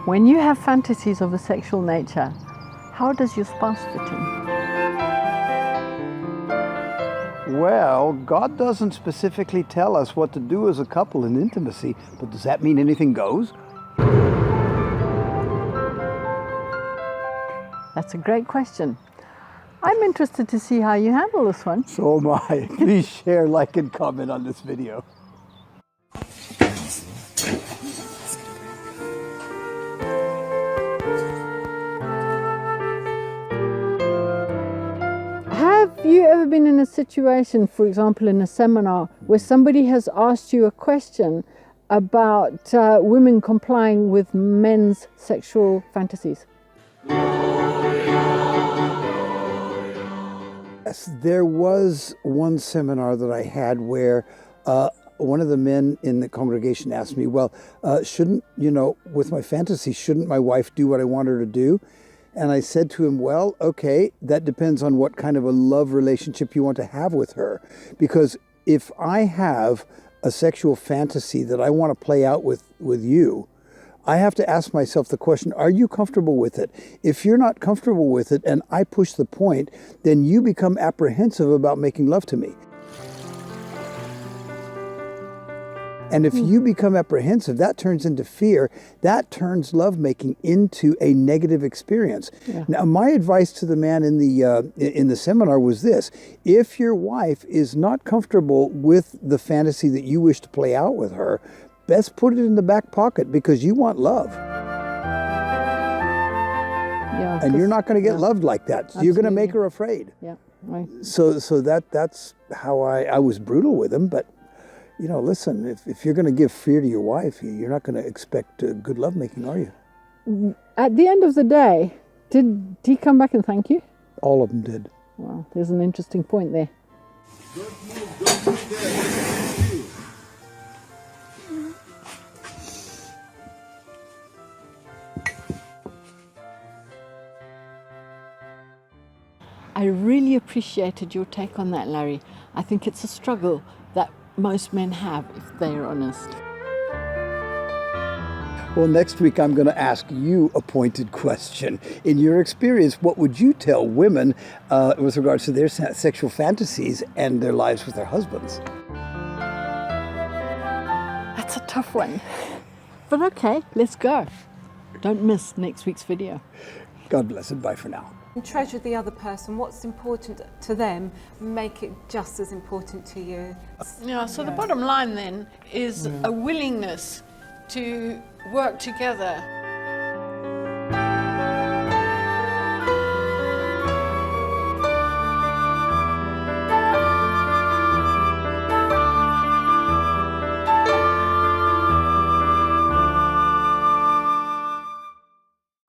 When you have fantasies of a sexual nature, how does your spouse fit in? Well, God doesn't specifically tell us what to do as a couple in intimacy, but does that mean anything goes? That's a great question. I'm interested to see how you handle this one. So am I. Please share, like, and comment on this video. Have you ever been in a situation, for example, in a seminar, where somebody has asked you a question about women complying with men's sexual fantasies? Yes, there was one seminar that I had where one of the men in the congregation asked me, well, shouldn't, with my fantasy, shouldn't my wife do what I want her to do? And I said to him, well, okay, that depends on what kind of a love relationship you want to have with her. Because if I have a sexual fantasy that I want to play out with you, I have to ask myself the question, are you comfortable with it? If you're not comfortable with it and I push the point, then you become apprehensive about making love to me. And if you become apprehensive, that turns into fear. That turns lovemaking into a negative experience. Yeah. Now, my advice to the man in the seminar was this: if your wife is not comfortable with the fantasy that you wish to play out with her, best put it in the back pocket, because you want love. Yeah, and you're not going to get loved like that. Absolutely. You're going to make her afraid. Yeah. Right. So that's how I was brutal with him, but. Listen, if you're going to give fear to your wife, you're not going to expect good lovemaking, are you? At the end of the day, did he come back and thank you? All of them did. Well, there's an interesting point there. Don't move there. I really appreciated your take on that, Larry. I think it's a struggle that most men have, if they're honest. Well, next week I'm going to ask you a pointed question. In your experience, what would you tell women with regards to their sexual fantasies and their lives with their husbands? That's a tough one. But okay, let's go. Don't miss next week's video. God bless and bye for now. Treasure the other person. What's important to them, make it just as important to you. Yeah, so the bottom line then is a willingness to work together.